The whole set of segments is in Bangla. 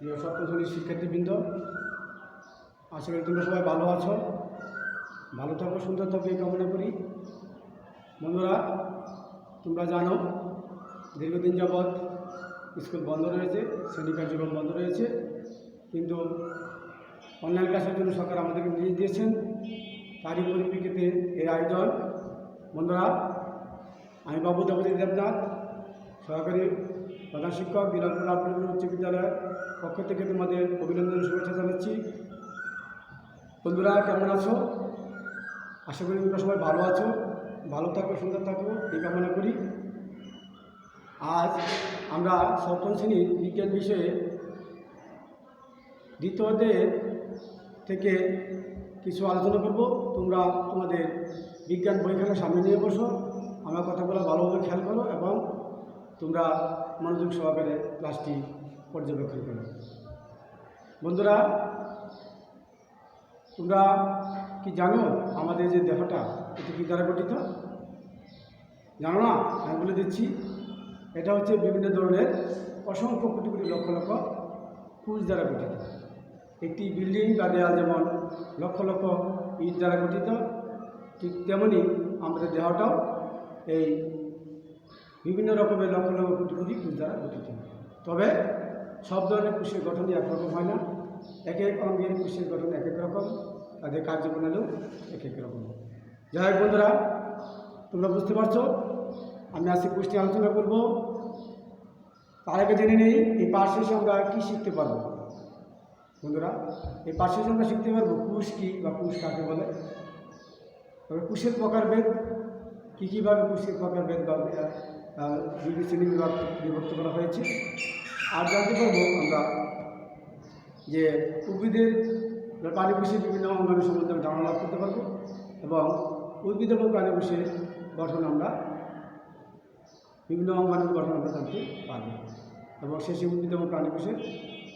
প্রিয় সপ্তম শ্রেণীর শিক্ষার্থীবৃন্দ, আশা করি তোমরা সবাই ভালো আছো। ভালো থাকো, সুন্দর থাকো এই কামনা করি। বন্ধুরা, তোমরা জানো দীর্ঘদিন যাবৎ স্কুল বন্ধ রয়েছে, শ্রেণী কার্যক্রম বন্ধ রয়েছে, কিন্তু অনলাইন ক্লাসের জন্য সরকার আমাদেরকে নির্দেশ দিয়েছেন। তারই পরিপ্রেক্ষিতে এর আয়োজন। বন্ধুরা, আমি বাবু দেবতী দেবনাথ, সহকারী প্রধান শিক্ষক, বিলাসপুর আবদুল উচ্চ বিদ্যালয়ের পক্ষ থেকে তোমাদের অভিনন্দন শুভেচ্ছা জানাচ্ছি। বন্ধুরা, কেমন আছো? আশা করি তোমরা সবাই ভালো আছো। ভালো থাকো, সুন্দর থাকো এই কামনা করি। আজ আমরা সপ্তম শ্রেণীর বিজ্ঞান বিষয়ে দ্বিতীয় অধ্যায় থেকে কিছু আলোচনা করব। তোমরা তোমাদের বিজ্ঞান বইখানা সামনে নিয়ে বসো, আমার কথাগুলো ভালোভাবে খেয়াল করো এবং তোমরা মনোযোগ সহকারে ক্লাসটি পর্যবেক্ষণ করো। বন্ধুরা, তোমরা কি জানো আমাদের যে দেহটা এটি কী দ্বারা গঠিত? জানো না? আমি বলে দিচ্ছি। এটা হচ্ছে বিভিন্ন ধরনের অসংখ্য কোটি কোটি লক্ষ লক্ষ কোষ দ্বারা গঠিত। একটি বিল্ডিং বা দেয়াল যেমন লক্ষ লক্ষ ইট দ্বারা গঠিত, ঠিক তেমনি আমাদের দেহটাও এই বিভিন্ন রকমের লক্ষ লক্ষ কোটি কোটি কোষ দ্বারা গঠিত। তবে সব ধরনের কোষের গঠনই একরকম হয় না। এক এক অঙ্গের কোষের গঠন এক এক রকম, তাদের কার্যপ্রণালীও এক এক রকম। যাই হোক বন্ধুরা, তোমরা বুঝতে পারছো আমি আজকে কোষটি আলোচনা করব। তার আগে জেনে নেই এই পাঠ শেষে আমরা কী শিখতে পারবো। বন্ধুরা, এই পাঠ শেষে আমরা শিখতে পারবো কোষ কী বা কোষ কাকে বলে, তবে কোষের প্রকারভেদ কী কীভাবে কোষের প্রকারভেদ বা বিভিন্ন শ্রেণী বিভাগ বিভক্ত করা হয়েছে। আর জানতে পারবো আমরা যে উদ্ভিদের প্রাণী কোষের বিভিন্ন অঙ্গাণু সম্বন্ধে ধারণা লাভ করতে পারবো এবং উদ্ভিদ এবং প্রাণী কোষের গঠন আমরা বিভিন্ন অঙ্গাণুর গঠন আমরা জানতে পারবো এবং শেষে উদ্ভিদ এবং প্রাণী কোষের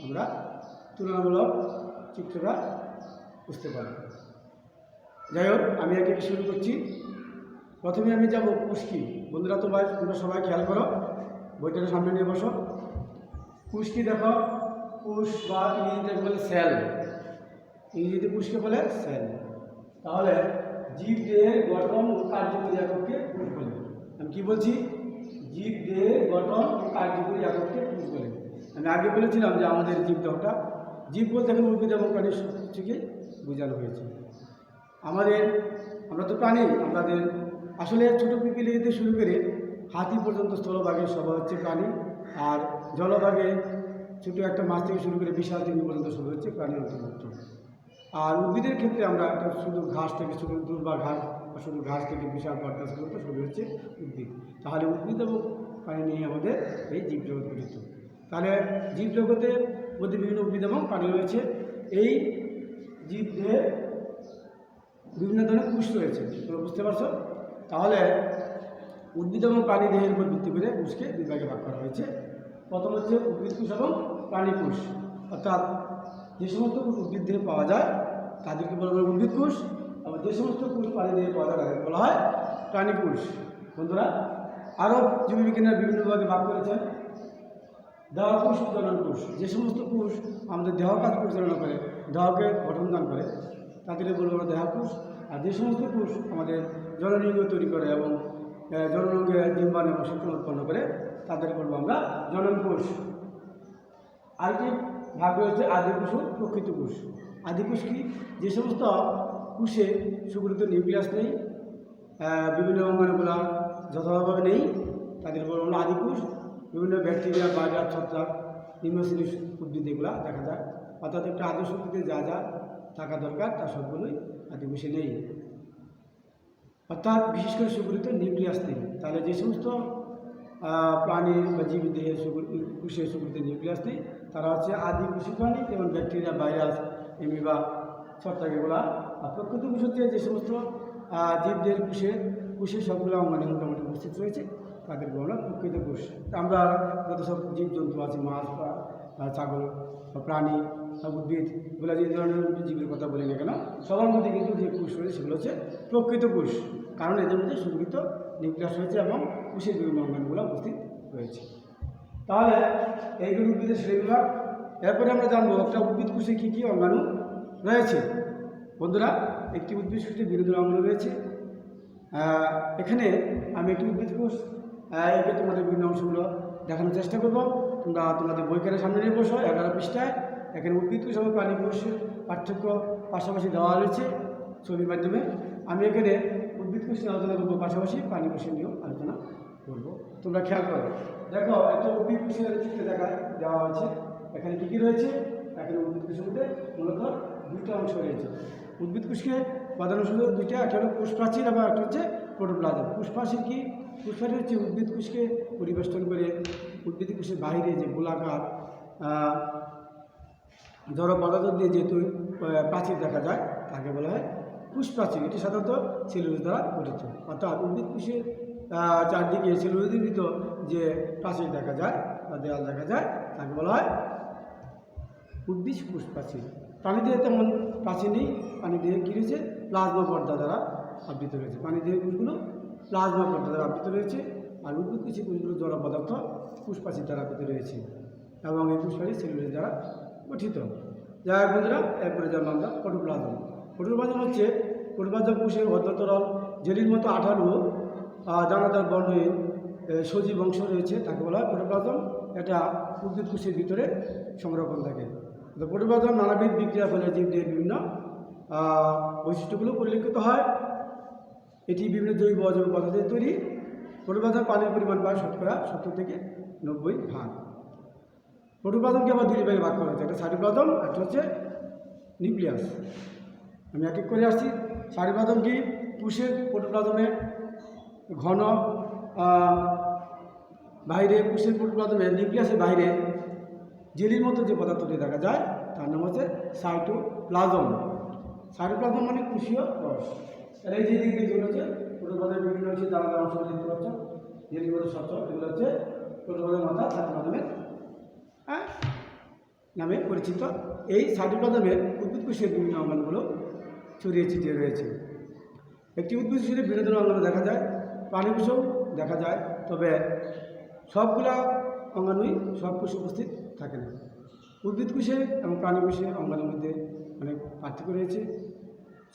আমরা তুলনামূলক চিত্রটা বুঝতে পারব। যাই হোক, আমি একে শুরু করছি। প্রথমে আমি যাব কোষ কী। বন্ধুরা, তোমরা সবাই খেয়াল করো, বইটাকে সামনে নিয়ে বসো। কোষ কী দেখো, কোষ বা ইংরেজিতে বলে সেল, ইংরেজিতে কোষকে বলে সেল। তাহলে জীবদেহের গঠন ও কার্যকরী এককে কোষ বলে। আমি কী বলছি? জীবদেহের গঠন ও কার্যকরী এককে কোষ বলে। আমি আগে বলেছিলাম যে আমাদের জীবদেহটা, জীব বলতে এখন উদ্ভিদ এবং প্রাণী থেকে বোঝানো হয়েছে। আমরা তো প্রাণী, আমাদের আসলে ছোটো পিপিলি থেকে শুরু করে হাতি পর্যন্ত স্থলভাগে সবাই হচ্ছে প্রাণী, আর জলভাগে ছোটো একটা মাছ থেকে শুরু করে বিশাল তিমি পর্যন্ত সবাই হচ্ছে প্রাণী অন্তর্ভুক্ত। আর উদ্ভিদের ক্ষেত্রে আমরা একটা শুধু ঘাস থেকে শুরু দুর্বা ঘাস বা শুধু ঘাস থেকে বিশাল বটগাছ পর্যন্ত সবই হচ্ছে উদ্ভিদ। তাহলে উদ্ভিদ এবং প্রাণী নিয়ে আমাদের এই জীবজগৎ গঠিত। তাহলে জীবজগতের মধ্যে বিভিন্ন উদ্ভিদ এবং প্রাণী রয়েছে। এই জীবদেহে বিভিন্ন ধরনের কোষ রয়েছে, তোমরা বুঝতে পারছো? তাহলে উদ্ভিদ এবং প্রাণী দেহের উপর ভিত্তি করে কোষকে দুই ভাগে ভাগ করা হয়েছে। প্রথম হচ্ছে উদ্ভিদ কোষ এবং প্রাণী কোষ। অর্থাৎ যে সমস্ত কোষ উদ্ভিদ দেহে পাওয়া যায় তাদেরকে বলা হয় উদ্ভিদ কোষ, এবং যে সমস্ত কোষ প্রাণী দেহে পাওয়া যায় তাদেরকে বলা হয় প্রাণী কোষ। বন্ধুরা, আরও জীববিজ্ঞানের বিভিন্ন বিভাগে ভাগ করেছেন। দেহ কোষ, জনন কোষ। যে সমস্ত কোষ আমাদের দেহ কাজ পরিচালনা করে, দেহকে গঠন দান করে, তাদেরকে বলবো আমরা দেহ কোষ। আর যে সমস্ত কোষ আমাদের জননীঙ্গ তৈরি করে এবং জননঙ্গে ডিম্বাণু এবং শুক্রাণু উৎপন্ন করে, তাদের বলবো আমরা জনন কোষ। আরেকটি ভাগ রয়েছে আদি কোষ ও প্রকৃত কোষ। আদি কোষ কি? যে সমস্ত কোষে সুগঠিত নিউক্লিয়াস নেই, বিভিন্ন অঙ্গাণুগুলো যথাযথভাবে নেই, তাদের বলবো আমরা আদি কোষ। বিভিন্ন ব্যাকটেরিয়া, ভাইরাস, ছত্রাক, নিম্নশ্রেণীর উদ্ভিদ এগুলো দেখা যায়। অর্থাৎ একটা আদর্শ উদ্ভিদে যা যা থাকা দরকার তা সবগুলোই আদি কোষে নেই, অর্থাৎ বিশেষ করে সুগঠিত নিউক্লিয়াস নেই। তাহলে যে সমস্ত প্রাণী বা জীব দেহে কোষে সুগঠিত নিউক্লিয়াস নেই তারা হচ্ছে আদি কোষী প্রাণী, যেমন ব্যাকটেরিয়া, ভাইরাস, এমিবা, ছত্রাক এগুলা। আর প্রকৃত কোষ হচ্ছে যে সমস্ত জীবদের কোষে সবগুলো অঙ্গাণু মোটামুটি উপস্থিত রয়েছে, তাদেরকে বলা প্রকৃত কোষ। আমরা যত সব জীবজন্তু আছে, মাছ বা ছাগল বা প্রাণী বা উদ্ভিদ, এগুলো যে ধরনের জীবের কথা বলি না কেন, সবার মধ্যে কিন্তু যে কোষ রয়েছে সেগুলো হচ্ছে প্রকৃত কোষ, কারণ এদের মধ্যে সুগঠিত নিউক্লিয়াস রয়েছে এবং কোষের বিভিন্ন অঙ্গাণুগুলো উপস্থিত রয়েছে। তাহলে এইগুলো উদ্ভিদের শ্রেণীবিভাগ। এরপরে আমরা জানবো একটা উদ্ভিদ কোষে কী কী অঙ্গাণু রয়েছে। বন্ধুরা, একটি উদ্ভিদ কোষে বিরোধী অঙ্গাণু রয়েছে। এখানে আমি একটি উদ্ভিদ কোষ একে তোমাদের বিভিন্ন অংশগুলো দেখানোর চেষ্টা করবো। তোমরা তোমাদের বইখানের সামনে নিয়ে বসো। 11 পৃষ্ঠায় এখানে উদ্ভিদ কোষ এবং প্রাণী কোষের পার্থক্য পাশাপাশি দেওয়া রয়েছে ছবির মাধ্যমে। আমি এখানে উদ্ভিদ কোষ নিয়ে আলোচনা করবো, পাশাপাশি প্রাণী কোষের নিয়েও আলোচনা করবো। তোমরা খেয়াল করো, দেখো একটা উদ্ভিদ কোষের চিত্রে দেওয়া হয়েছে। এখানে কী কী রয়েছে? এখানে উদ্ভিদ কোষের মধ্যে মূলত দুইটা অংশ রয়েছে। উদ্ভিদ কোষকে প্রধান অংশ দুইটা, একটা হলো কোষ প্রাচীর এবং একটা হচ্ছে প্রোটোপ্লাজম। কোষ প্রাচীর কি? কোষ প্রাচীর হচ্ছে উদ্ভিদ কোষকে পরিবেষ্টন করে উদ্ভিদ কোষের বাইরে যে গোলাকার জড় পদার্থ দিয়ে যে প্রাচীর দেখা যায় তাকে বলা হয় কোষ প্রাচীর। এটি সাধারণত সেলুলোজ দ্বারা গঠিত। অর্থাৎ উদ্ভিদ কোষের চারদিকে সেলুলোজীকৃত যে প্রাচীর দেখা যায় বা দেওয়াল দেখা যায় তাকে বলা হয় উদ্ভিদ কোষ প্রাচীর। প্রাণীদেহে তেমন প্রাচীর নেই। প্রাণীদেহে কী রয়েছে? প্লাজমা পর্দা দ্বারা আবৃত রয়েছে। প্রাণীদেহের কোষগুলো প্লাজমা পর্দা দ্বারা আবৃত রয়েছে, আর উদ্ভিদ কোষের কোষগুলো জড় পদার্থ কোষ প্রাচীর দ্বারা আবৃত রয়েছে এবং এই কোষ প্রাচীর সেলুলোজ দ্বারা গঠিত। যাই হোক বন্ধুরা, এরপরে জানলাম আমরা প্রোটোপ্লাজম। প্রোটোপ্লাজম হচ্ছে প্রোটোপ্লাজম কোষের অর্ধতরল জেলির মতো আঠালো দানাদার বর্ণহীন সজীব অংশ রয়েছে, তাকে বলা হয় প্রোটোপ্লাজম। এটা উদ্ভিদ কোষের ভিতরে সংরক্ষণ থাকে। তো প্রোটোপ্লাজম নানাবিধ বিক্রিয়ার ফলে জীবদের বিভিন্ন বৈশিষ্ট্যগুলো পরিলক্ষিত হয়। এটি বিভিন্ন জৈব অজৈব পদার্থের তৈরি। প্রোটোপ্লাজম পানির পরিমাণ প্রায় 70 থেকে 90%। প্রোটোপ্লাজমকে আবার দুই ভাগে ভাগ করা হয়েছে, একটা সাইটোপ্লাজম, একটা হচ্ছে নিউক্লিয়াস। আমি এক এক করে আসছি। সাইটোপ্লাজম কি? কোষের প্রোটোপ্লাজমে ঘন বাইরে, কোষের প্রোটোপ্লাজমে নিউক্লিয়াসের বাইরে জেলির মতো যে পদার্থটি দেখা যায় তার নাম হচ্ছে সাইটোপ্লাজম। সাইটোপ্লাজম মানে কোষীয় রস। আর এই যে দিক দিয়ে হচ্ছে প্রোটোপ্লাজমের বিভিন্ন হচ্ছে দানা অংশ দেখতে পাচ্ছ, জেলির মতো স্বচ্ছ, এগুলো হচ্ছে প্রোটোপ্লাজম অর্থাৎ সাইটোপ্লাজমের নামে পরিচিত। এই সাইটোপ্লাজমের উদ্ভিদ কোষের বিভিন্ন অঙ্গাণুগুলো ছড়িয়ে ছিটিয়ে রয়েছে। একটি উদ্ভিদ কোষের বিনোদন অঙ্গাণু দেখা যায়, প্রাণী কোষেও দেখা যায়, তবে সবগুলা অঙ্গাণুই সব কোষে উপস্থিত থাকে না। উদ্ভিদ কোষে এবং প্রাণী কোষে অঙ্গাণুর মধ্যে অনেক পার্থক্য রয়েছে,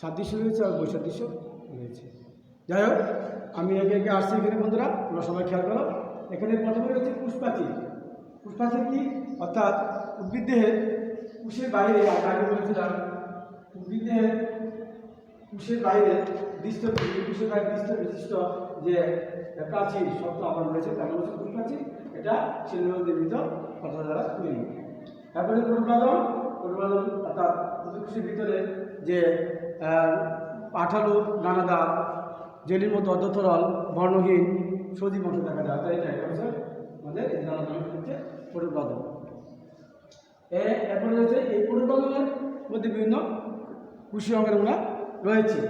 সাদৃশ্য রয়েছে আর বৈসাদৃশ্য রয়েছে। যাই হোক, আমি একে একে আসছি এখানে। বন্ধুরা, তোমরা সবাই খেয়াল করো। এখানে প্রথমে রয়েছে কোষ প্রাচীর। কোষ প্রাচীর কি? অর্থাৎ উদ্ভিদ দেহের কোষের বাইরে, আগে বলেছিলাম উদ্ভিদ দেহের কোষের বাইরে কোষের বাইরে বিশিষ্ট যে প্রাচীর শক্ত আবরণ রয়েছে তার নাম হচ্ছে কোষ প্রাচীর। এটা সেলুলোজ নির্মিত পদার্থ দ্বারা তৈরি। তারপরে প্রোটোপ্লাজম অর্থাৎ উদ্ভিদ কোষের ভিতরে যে আঠালো দানাদার জেলির মতো অর্ধতরল বর্ণহীন সজীব অংশ দেখা যায়, তাই এটা হচ্ছে আমাদের এই দানাদার হচ্ছে প্রোটোপ্লাজম। এরপরে রয়েছে এই প্রোটোপ্লাজমের মধ্যে বিভিন্ন কোষীয় অঙ্গাণুগুলো রয়েছে।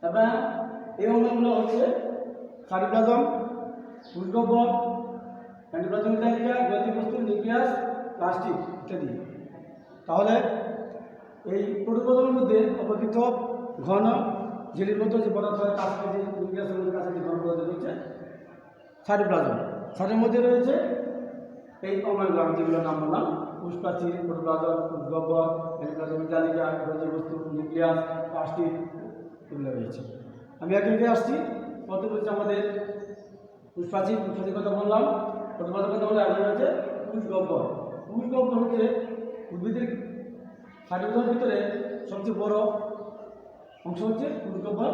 এবং এই অঙ্গাণুগুলো হচ্ছে সাইটোপ্লাজম, কোষগহ্বর, এন্ডোপ্লাজমিক জালিকা, গলজি বস্তু, নিউক্লিয়াস, প্লাস্টিক ইত্যাদি। তাহলে এই প্রোটোপ্লাজমের মধ্যে অপেক্ষিত ঘন জেলির মতো যে পদার্থের কাছাকাছি নিউক্লিয়াসের মধ্যে কাছাকাছি ঘন পদার্থ রয়েছে সাইটোপ্লাজম। সাইটের মধ্যে রয়েছে এই অঙ্গাণুগুলো, আমি যেগুলোর নাম বললাম, কোষ প্রাচীর, প্রোটোপ্লাজম, কোষগহ্বর, এন্ডোপ্লাজমিক জালিকা, গলজি বস্তু, নিউক্লিয়াস, প্লাস্টিক এগুলো রয়েছে। আমি একে একে আসছি। প্রথম হচ্ছে আমাদের কোষ প্রাচীর কথা বললাম, প্রোটোপ্লাজমের কথা বলে আগে রয়েছে কোষগহ্বর। কোষগহ্বর হচ্ছে উদ্ভিদের সাইটোপ্লাজমের ভিতরে সবচেয়ে বড় অংশ হচ্ছে কোষগহ্বর।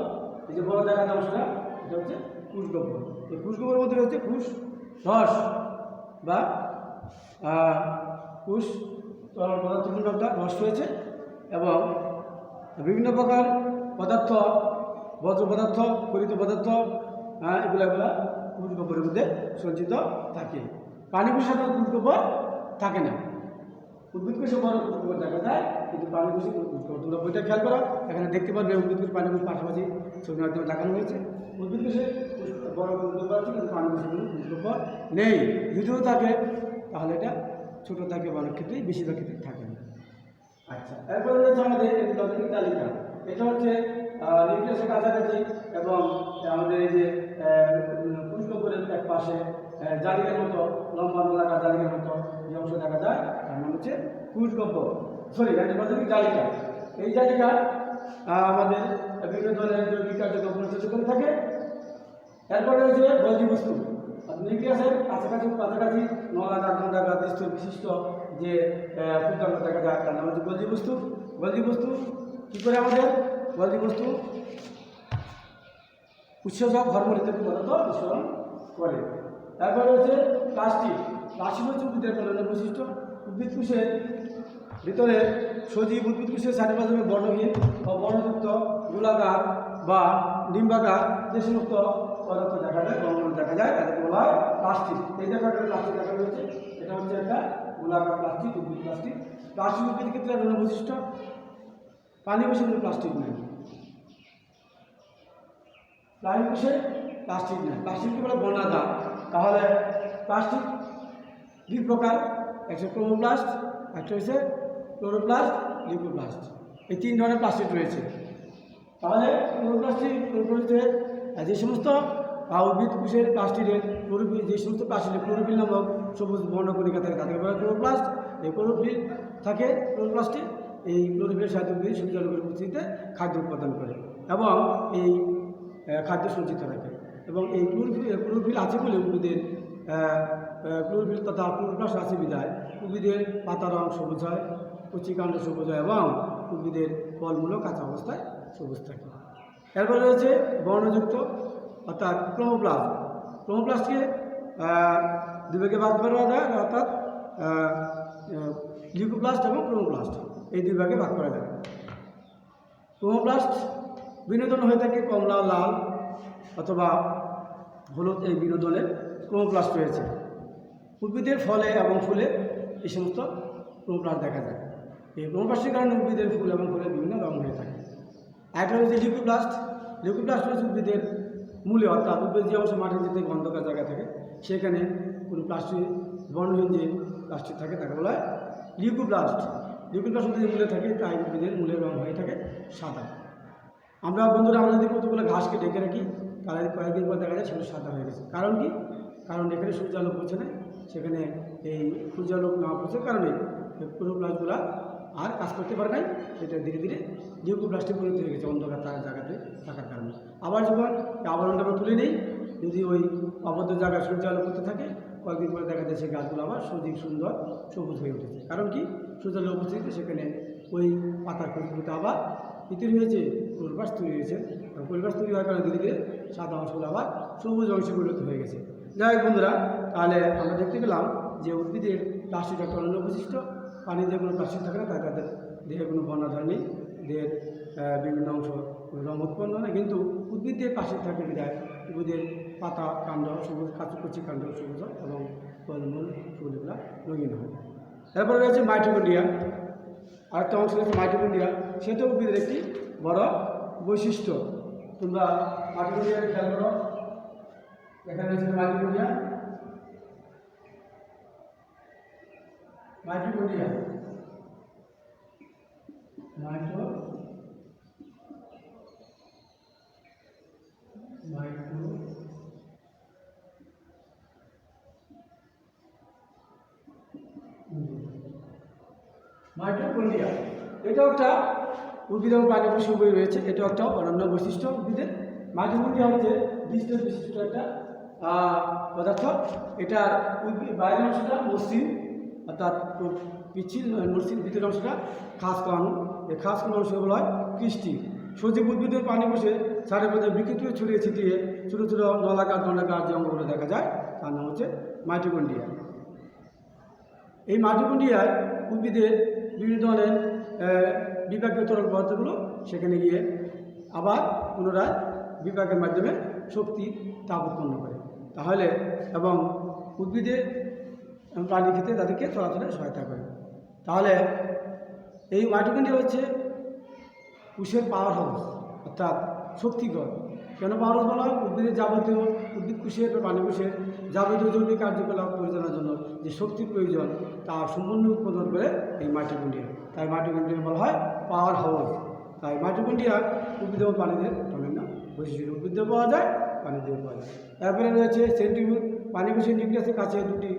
এই যে বড় দেখা যায় অংশটা, এটা হচ্ছে কোষগহ্বর। এই কোষগহ্বরের মধ্যে রয়েছে কোষ রস বা কোষ তরল পদার্থপূর্ণ একটা রস রয়েছে এবং বিভিন্ন প্রকার পদার্থ, বজ্র পদার্থ, খরিত পদার্থ, এগুলা কোষগহ্বরের মধ্যে সঞ্চিত থাকে। প্রাণী কোষে কোষগহ্বর থাকে না। উদ্ভিদ কোষে বড় কোষগহ্বর দেখা যায়, কিন্তু প্রাণী কোষে কোষগহ্বর। তোমরা বইটা খেয়াল করো, এখানে দেখতে পারবে উদ্ভিদ কোষ প্রাণী কোষ পাশাপাশি ছবির মাধ্যমে দেখানো হয়েছে। উদ্ভিদ কোষে বড় কোষগহ্বর আছে, কিন্তু প্রাণী কোষে কোনো কোষগহ্বর নেই। যদিও থাকে তাহলে এটা ছোটো থাকে, অনেক ক্ষেত্রেই বেশিরভাগ ক্ষেত্রে থাকে না। আচ্ছা, এরপরে রয়েছে আমাদের এন্ডোপ্লাজমিক তালিকা। এটা হচ্ছে নিউক্লিয়াসের কাছাকাছি এবং আমাদের এই যে কোষগহ্বরের এক পাশে জালিকার মতো, লম্বা নলাকার জালিকার মতো যে অংশ দেখা যায় তার নাম সরি অ্যান্টিবায়োটিক জালিকা। এই জালিকা আমাদের বিভিন্ন ধরনের জৈবিক কার্যক্রম পরিচালিত করে থাকে। এরপরে রয়েছে গলজি বস্তু। নিউক্লিয়াসের কাছাকাছি নলাকার দণ্ডাকার বিশিষ্ট যে ক্ষুদ্রাঙ্গ দেখা যায় তার নাম হচ্ছে গলজি বস্তু। গলজি বস্তু কী করে আমাদের গলজি বস্তু উৎসেচক হরমোন ইত্যাদি পদার্থ নিঃসরণ করে। তারপর রয়েছে প্লাস্টিক। প্লাস্টিক হচ্ছে উদ্ভিদের প্রধান বৈশিষ্ট্য। উদ্ভিদ কোষের ভিতরে সজীব উদ্ভিদ কোষের চারিপাশে বর্ণহীন বা বর্ণযুক্ত গোলাকার বা ডিম্বাকার যে সমস্ত পদার্থ দেখা যায় বর্ণ দেখা যায় তাদেরকে বলা হয় প্লাস্টিক। এই জায়গাটা প্লাস্টিক দেখা রয়েছে, এটা হচ্ছে একটা গোলাকার প্লাস্টিক, উদ্ভিদ প্লাস্টিক। প্লাস্টিক উদ্ভিদের ক্ষেত্রে বিভিন্ন বৈশিষ্ট্য, পানি বসে কোনো প্লাস্টিক নেই, পানি বসে প্লাস্টিক নেই। প্লাস্টিককে বলে বর্ণাধার। তাহলে প্লাস্টিক দুই প্রকার, একটা ক্রোমোপ্লাস্ট, একটা হচ্ছে ক্লোরোপ্লাস্ট, লিউকোপ্লাস্ট। এই তিন ধরনের প্লাস্টিক রয়েছে। তাহলে ক্লোরোপ্লাস্টে যে সমস্ত উদ্ভিদ কোষের প্লাস্টিকের ক্লোরোফিল, যে সমস্ত প্লাস্টিকের ক্লোরোফিল নামক সবুজ বর্ণকণিকা থাকে তাদেরকে বলা হয় ক্লোরোপ্লাস্ট। এই ক্লোরোফিল থাকে ক্লোরোপ্লাস্টে, এই ক্লোরোফিলের সাহায্যে উদ্ভিদ সূর্যালোকের উপস্থিতিতে খাদ্য উৎপাদন করে এবং এই খাদ্য সঞ্চিত রাখে। এবং এই ক্লোরোফিল আছে বলে উদ্ভিদের ক্লোরোফিল তথা ক্লোরোপ্লাস্ট আছে বিধায় উদ্ভিদের পাতার রং সবুজ হয়, কচিকাণ্ড সবুজ হয় এবং উদ্ভিদের ফলমূলও কাঁচা অবস্থায় সবুজ থাকে। এরপরে রয়েছে বর্ণযুক্ত অর্থাৎ ক্রোমোপ্লাস্ট। ক্রোমোপ্লাস্টকে দুভাগে ভাগ করা যায়, অর্থাৎ লিউকোপ্লাস্ট এবং ক্রোমোপ্লাস্ট এই দুই ভাগে ভাগ করা যায়। ক্রোমোপ্লাস্ট বিনোদন হয়ে থাকে কমলা, লাল অথবা হলুদ, এই বিনোদনের ক্রোমোপ্লাস্ট রয়েছে। উদ্ভিদের ফলে এবং ফুলে এই সমস্ত ক্রোমোপ্লাস্ট দেখা যায়। এই ক্রোমোপ্লাস্টের কারণে উদ্ভিদের ফুল এবং ফুলের বিভিন্ন রং হয়ে থাকে। একটা হচ্ছে লিউকোপ্লাস্ট। লিউকোপ্লাস্ট হচ্ছে উদ্ভিদের মূলে, অর্থাৎ উদ্ভিদ যে অংশ মাটির যেতে অন্ধকার জায়গা থাকে সেখানে কোনো প্লাস্টিক বর্ণহীন যে প্লাস্টিক থাকে তাকে বলা হয় লিউকোপ্লাস্ট। লিউকোপ্লাস্ট উদ্ভিদের মূলে থাকে, তাই উদ্ভিদের মূলের রং হয়ে থাকে সাদা। আমরা বন্ধুরা আমরা যদি কতগুলো ঘাসকে ডেকে রাখি তাহলে কয়েকদিন পর দেখা যায় সেগুলো সাদা হয়ে গেছে। কারণ কি? কারণ এখানে সূর্যালোক পৌঁছে না, সেখানে এই সূর্যালোক না পৌঁছার কারণে ক্লোরোপ্লাস্টগুলো আর কাজ করতে পারে নাই, সেটা ধীরে ধীরে লিউকোপ্লাস্টে পরিণত হয়ে গেছে অন্ধকার জায়গাতে থাকার কারণে। আবার যখন আবরণটা আমরা তুলে নিই, যদি ওই অবদ্ধ জায়গায় সূর্যালোক করতে থাকে কয়েকদিন পরে দেখা যায় সেই গাছগুলো আবার সজীব সুন্দর সবুজ হয়ে উঠেছে। কারণ কি? সূর্যালোক উপস্থিতিতে সেখানে ওই পাতার পরিবর্তে আবার তৈরি হয়েছে ক্লোরোপ্লাস্ট তৈরি হয়েছে। ক্লোরোপ্লাস্ট তৈরি হওয়ার কারণে ধীরে ধীরে সাদা অংশগুলো আবার সবুজ অংশে পরিণত হয়ে গেছে। যাই হোক বন্ধুরা, তাহলে আমরা দেখতে পেলাম যে উদ্ভিদের প্লাস্টিক একটা অন্য বৈশিষ্ট্য। পানিতে কোনো প্লাস্টিক থাকে না, তাই তাদের দেহে কোনো বর্ণাধার নেই, দেহের বিভিন্ন অংশ রং উৎপন্ন হয় না। কিন্তু উদ্ভিদের প্লাস্টিক থাকে বিধায় উদ্ভিদের পাতা কাণ্ড সবুজ, কচি কাণ্ড সবুজ হয় এবং ফলমূল ফুলগুলো রঙিন হয়। তারপরে রয়েছে মাইটোকন্ড্রিয়া। আরেকটা অংশ রয়েছে মাইটোকন্ড্রিয়া, সেটা উদ্ভিদের একটি বড় বৈশিষ্ট্য। তোমরা মাইটোকন্ড্রিয়াকে খেয়াল করো, এখানে রয়েছে মাইটোকন্ড্রিয়া। মাইটোকন্ড্রিয়া মাইটোকন্ড্রিয়া এটাও একটা উদ্ভিদ এবং প্রাণী কোষ বই রয়েছে। এটা একটা অনন্য বৈশিষ্ট্য উদ্ভিদের। মাইটোকন্ড্রিয়া হচ্ছে বিশিষ্ট একটা পদার্থ। এটার বাইরের অংশটা মসৃণ, অর্থাৎ পিচ্ছিল মসৃণ, ভিতরের অংশটা খাস কানু। এই খাস কানু অংশগুলো হয় কৃষ্টি। সজীব উদ্ভিদের পানি বসে চারিপাশে বিকৃত ছড়িয়ে ছিটিয়ে ছোটো ছোটো নলাকার দণ্ডাকার যে অঙ্গগুলো দেখা যায় তার নাম হচ্ছে মাইটোকন্ড্রিয়া। এই মাইটোকন্ড্রিয়ায় উদ্ভিদের বিভিন্ন ধরনের বিপাকীয় তরল পদার্থগুলো সেখানে গিয়ে আবার পুনরায় বিপাকের মাধ্যমে শক্তি তাপ উৎপন্ন করে। তাহলে এবং উদ্ভিদের প্রাণী খেতে তাদেরকে চলাচলে সহায়তা করে। তাহলে এই মাইটোকন্ড্রিয়া হচ্ছে কোষের পাওয়ার হাউস, অর্থাৎ শক্তিগড়। কেন পাওয়ার হাউস বলা হয়? উদ্ভিদের যাবতীয় উদ্ভিদ কোষের বা প্রাণী কোষের যাবতীয় জৈবিক কার্যকলাপ পরিচালনার জন্য যে শক্তির প্রয়োজন তার সম্পূর্ণ উৎপাদন করে এই মাইটোকন্ড্রিয়া। তাই মাইটোকন্ড্রিয়া বলা হয় পাওয়ার হাউস। তাই মাইটোকন্ড্রিয়া উদ্ভিদ এবং প্রাণীদের অনন্য বৈশিষ্ট্য। উদ্ভিদেও পাওয়া যায়, প্রাণীদেও পাওয়া যায়। তারপরে রয়েছে সেন্ট্রিওল। প্রাণী কোষের নিউক্লিয়াসের কাছে দুটি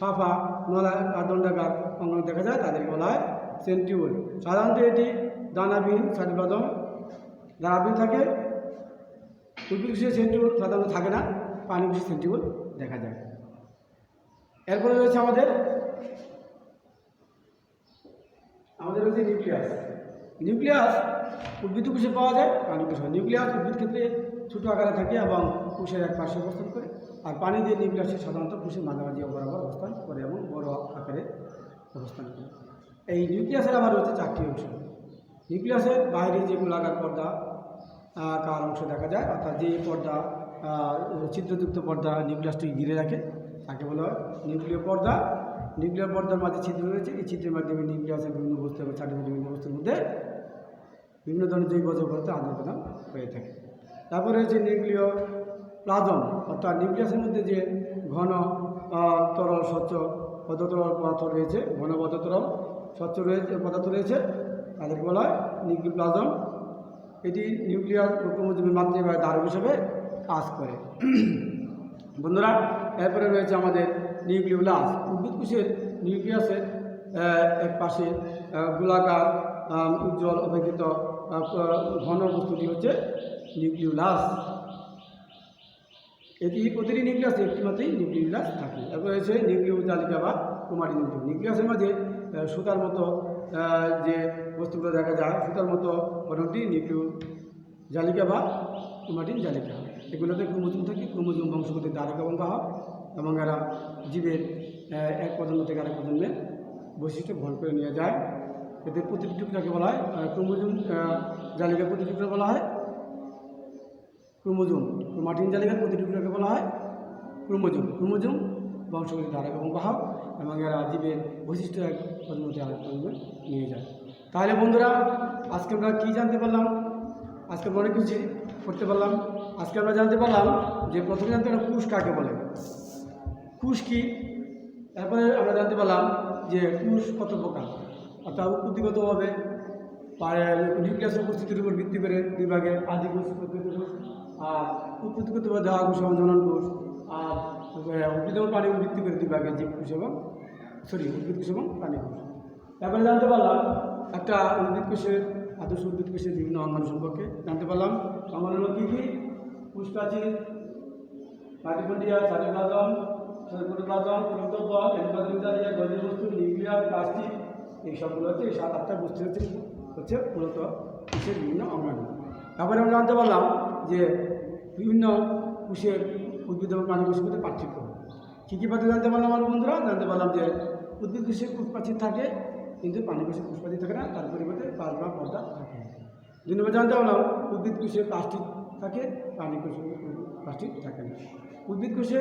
ফাঁপা নলা দণ্ডাকার অঙ্গ দেখা যায়, তাদেরকে বলা হয় সেন্ট্রিওল। সাধারণত এটি দানাবিহীন সাইটোপ্লাজম দ্বারাবৃত থাকে। উদ্ভিদ কোষে সেন্ট্রিওল সাধারণত থাকে না, প্রাণী কোষে সেন্ট্রিওল দেখা যায়। এরপরে রয়েছে আমাদের রয়েছে নিউক্লিয়াস। নিউক্লিয়াস উদ্ভিদ কোষে পাওয়া যায়, প্রাণী কোষে। নিউক্লিয়াস উদ্ভিদ ক্ষেত্রে ছোটো আকারে থাকে এবং কোষের এক পাশে অবস্থান করে, আর পানি দিয়ে নিউক্লিয়াসে সাধারণত কোষের মাঝামাঝি বরাবর অবস্থান করে এবং বড় আকারে অবস্থান করে। এই নিউক্লিয়াসের আবার রয়েছে 4টি অংশ। নিউক্লিয়াসের বাইরে যে গোলাকার পর্দা কার অংশ দেখা যায়, অর্থাৎ যে পর্দা ছিদ্রযুক্ত পর্দা নিউক্লিয়াসটিকে ঘিরে রাখে তাকে বলা হয় নিউক্লিয় পর্দা। নিউক্লিয় পর্দার মাঝে ছিদ্র রয়েছে, এই ছিদ্রের মাধ্যমে নিউক্লিয়াসের বিভিন্ন বস্তু এবং চারটি বিভিন্ন বস্তুর মধ্যে বিভিন্ন ধরনের জৈব পদার্থ আদান প্রদান হয়ে থাকে। তারপরে রয়েছে নিউক্লিয় প্লাজম, অর্থাৎ নিউক্লিয়াসের মধ্যে যে ঘন তরল স্বচ্ছ পদার্থ পদার্থ রয়েছে, ঘন তরল স্বচ্ছ রয়েছে পদার্থ রয়েছে, তাদেরকে বলা হয় নিউক্লিয় প্লাজম। এটি নিউক্লিয়াস ক্রোমোজোমের মাধ্যমে ধারক হিসেবে কাজ করে। বন্ধুরা, এরপরে রয়েছে আমাদের নিউক্লিওলাস। উদ্ভিদ কোষের নিউক্লিয়াসের এক পাশে গোলাকার উজ্জ্বল অপেক্ষিত ঘন বস্তুটি হচ্ছে নিউক্লিওলাস। এটি প্রতিটি নিউক্লিয়াসে একটি মাত্রই নিউক্লিওলাস থাকে। এরপর রয়েছে নিউক্লিয় জালিকা বা ক্রোমাটিন। নিউক্লিয়াসের মাঝে সুতার মতো যে বস্তুগুলো দেখা যায়, সুতার মতো ঘটনটি নিউক্লিয় জালিকা বা ক্রোমাটিন জালিকা। এগুলোতে ক্রোমোজোম থাকে, ক্রোমোজোম বংশগতির দ্বারক এবং বাহক, এবং এরা জীবের এক প্রজন্ম থেকে আরেক প্রজন্মে বৈশিষ্ট্য বহন করে নিয়ে যায়। এদের প্রতিটি টুকরাকে বলা হয় ক্রোমোজোম জালিকার প্রতিটি টুকরা বলা হয় ক্রোমোজোম। ক্রোমাটিন জালিকার প্রতিটি টুকরাকে বলা হয় ক্রোমোজোম। ক্রোমোজোম বংশগতির দ্বারক এবং বাহক, এবং এরা জীবের বৈশিষ্ট্য এক প্রজন্ম থেকে আরেক প্রজন্মে নিয়ে যায়। তাহলে বন্ধুরা, আজকে আমরা কী জানতে পারলাম? আজকে আমরা অনেক কিছু করতে পারলাম। আজকে আমরা জানতে পারলাম যে প্রথমে জানতে পারলাম কোষ কাকে বলে, কোষ কী। তারপরে আমরা জানতে পারলাম যে কোষ কত প্রকার, অর্থাৎ উৎপত্তিগতভাবে নিউক্লিয়াসের উপস্থিতির উপর ভিত্তি করে দুই ভাগে আদি কোষ, প্রকৃত কোষ, আর উৎপত্তিগতভাবে দেহা কোষ এবং জনন কোষ, আর উদ্ভিদ এবং প্রাণীর ভিত্তি করে দুই ভাগে জীব কোষ এবং উদ্ভিদ কোষ এবং প্রাণী কোষ। তারপরে জানতে পারলাম একটা উদ্ভিদ কোষের আদর্শ উদ্ভিদ কোষের বিভিন্ন অঙ্গাণু সম্পর্কে জানতে পারলাম। অঙ্গাণু কী কী? কোষ প্রাচীর, মাইটোকন্ড্রিয়া, সাইটোপ্লাজম, প্রোটোপ্লাজম, প্রোটোবল, এন্ডোপ্লাজমিক জালিকা, গলজি বস্তু, নিউক্লিয়াস, প্লাস্টিক, এই সবগুলো হচ্ছে এই 7-8টা বস্তু হচ্ছে মূলত কোষের বিভিন্ন অঙ্গাণু। তারপরে আমরা জানতে পারলাম যে বিভিন্ন কোষের উদ্ভিদ এবং প্রাণী কোষের মধ্যে পার্থক্য কী কী পার্থক্য জানতে পারলাম আমার বন্ধুরা। জানতে পারলাম যে উদ্ভিদ কোষে কোষ প্রাচীর থাকে, কিন্তু প্রাণী কোষে কোষ প্রাচীর থাকে না, তার পরিবর্তে প্লাজমা পর্দা থাকে। 2 নম্বর জানতে পারলাম উদ্ভিদ কোষে প্লাস্টিক থাকে, প্রাণী কোষে প্লাস্টিক থাকে না। উদ্ভিদ কোষে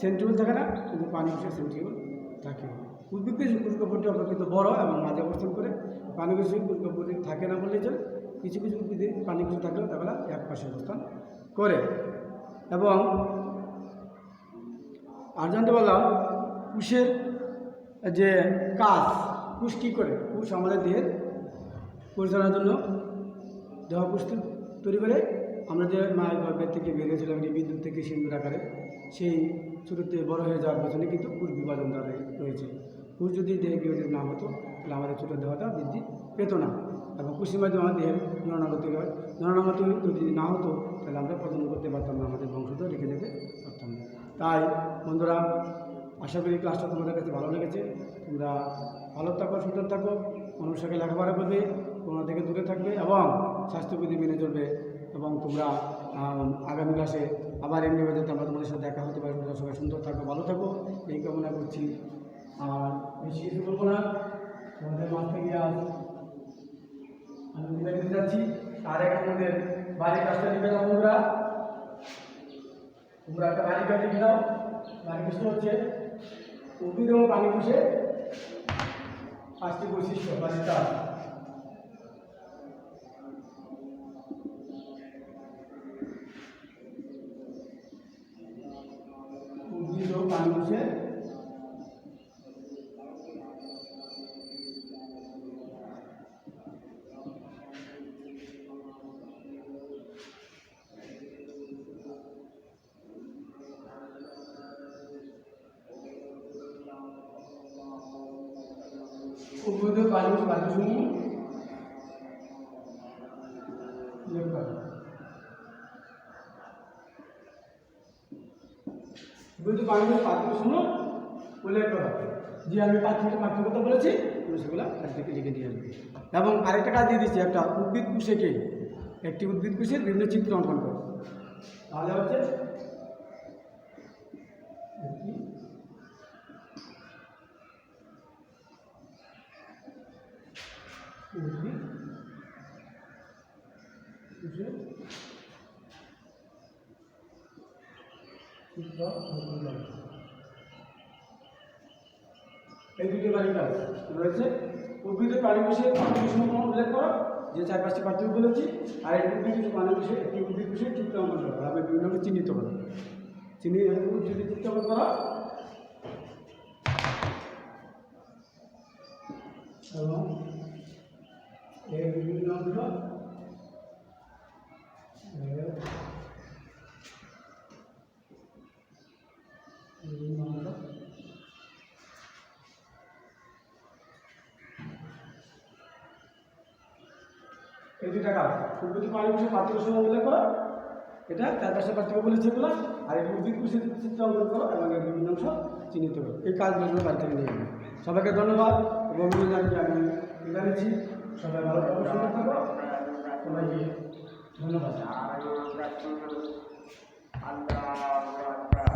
সেন্ট্রিওল থাকে না, কিন্তু প্রাণী কোষে সেন্ট্রিওল থাকে। উদ্ভিদ কোষে কোষকপটি অপেক্ষিত বড় এবং মাঝে অবস্থান করে, প্রাণী কোষে কোষকপটি থাকে না বললেই চলে। কিছু কিছু উদ্ভিদে প্রাণী কোষ থাকলেও তারা এক পাশে অবস্থান করে। এবং আর জানতে পারলাম কোষের যে কাজ, কোষ কী করে। কোষ আমাদের দেহের পরিচালনার জন্য দেহ প্রস্তুত তৈরি করে। আমরা যে মায়ের গর্ভের থেকে বেরিয়েছিলাম বিদ্যুৎ থেকে সিন্দুর আকারে, সেই ছোটোতে বড় হয়ে যাওয়ার পেছনে কিন্তু কোষ বিভাজন রয়েছে। কোষ যদি দেহে বিভাজিত না হতো তাহলে আমাদের ছোটো দেহটা বৃদ্ধি পেত না, এবং কোষের মাধ্যমে আমাদের দেহের জননাঙ্গ তৈরি হয়। জননাঙ্গ তৈরি যদি না হতো তাহলে আমরা প্রজনন করতে পারতাম না, আমাদের বংশধর রেখে যেতে পারতাম না। তাই বন্ধুরা, আশা করি ক্লাসটা তোমাদের কাছে ভালো লেগেছে। তোমরা ভালো থাকো, সুস্থ থাকো, মানুষের সাথে লেখাপড়া করবে, করোনা থেকে দূরে থাকবে এবং স্বাস্থ্যবিধি মেনে চলবে। এবং তোমরা আগামী ক্লাসে আবার এমনি যাতে আমরা তোমাদের সাথে দেখা হতে পারি। তোমরা সবাই সুন্দর থাকো, ভালো থাকো, এই কামনা করছি। আর বেশি কিছু বলবো না, তোমাদের মাছ থেকে আজ আমি বিদায় দিতে যাচ্ছি। তার আগে আমাদের বাড়ির কাজটা লিখে দাও বন্ধুরা। তোমরা একটা বাড়ির কাজ লিখে দাও। বাড়ির কাজটা হচ্ছে উদ্ভিদ এবং প্রাণী কোষে 5টি বৈশিষ্ট্য বাড়ির কাজ। উদ্ভিদ ও প্রাণী কোষে উদ্ভিদ পারিপার্শ্বিক পাঠ্যসমূহ উল্লেখ করো। উদ্ভিদ পারিপার্শ্বিক পাঠ্যসমূহ উল্লেখ করো। যে আমি পাঠ্যকতা বলেছি তুমি সেগুলো এক থেকে লিখে দিয়ে আসবে। এবং আরেকটা কাজ দিয়ে দিচ্ছি, একটা উদ্ভিদ কোষকে একটি উদ্ভিদ কোষের বিভিন্ন চিত্র অঙ্কন করো। তাহলে হচ্ছে উদ্ভিদ কোষের চিত্র অঙ্কন করো। এই দুটি বাড়ি কাজ রয়েছে। উদ্ভিদের পারিপার্শ্বিক পাঠ্যসমূহ উল্লেখ করো, যে 4-5টি পাঠ্য বলেছি। আর এই উদ্ভিদ পারিপার্শ্বিক একটি উদ্ভিদ কোষের চিত্র অঙ্কন করো, আমি বিভিন্ন চিহ্নিত করো, যদি চিত্র অঙ্কন করো এবং এর বিভিন্ন অংশ এই দুইটা কাজ। উদ্ভিদ পারিপার্শ্বিক পাঠ্যসমূহ উল্লেখ করো, এটা 4-5টা পাঠ্য বলেছি এগুলো। আর এই উদ্ভিদ কোষের চিত্র অঙ্কন করো এবং এর বিভিন্ন অংশ চিহ্নিত করো। এই কাজগুলো বাড়ি থেকে নিয়ে যাবে। সবাইকে ধন্যবাদ এবং আমি বিদায় নিচ্ছি। সবাই ভালো থাকো, সুন্দর থাকো। সবাইকে ধন্যবাদ।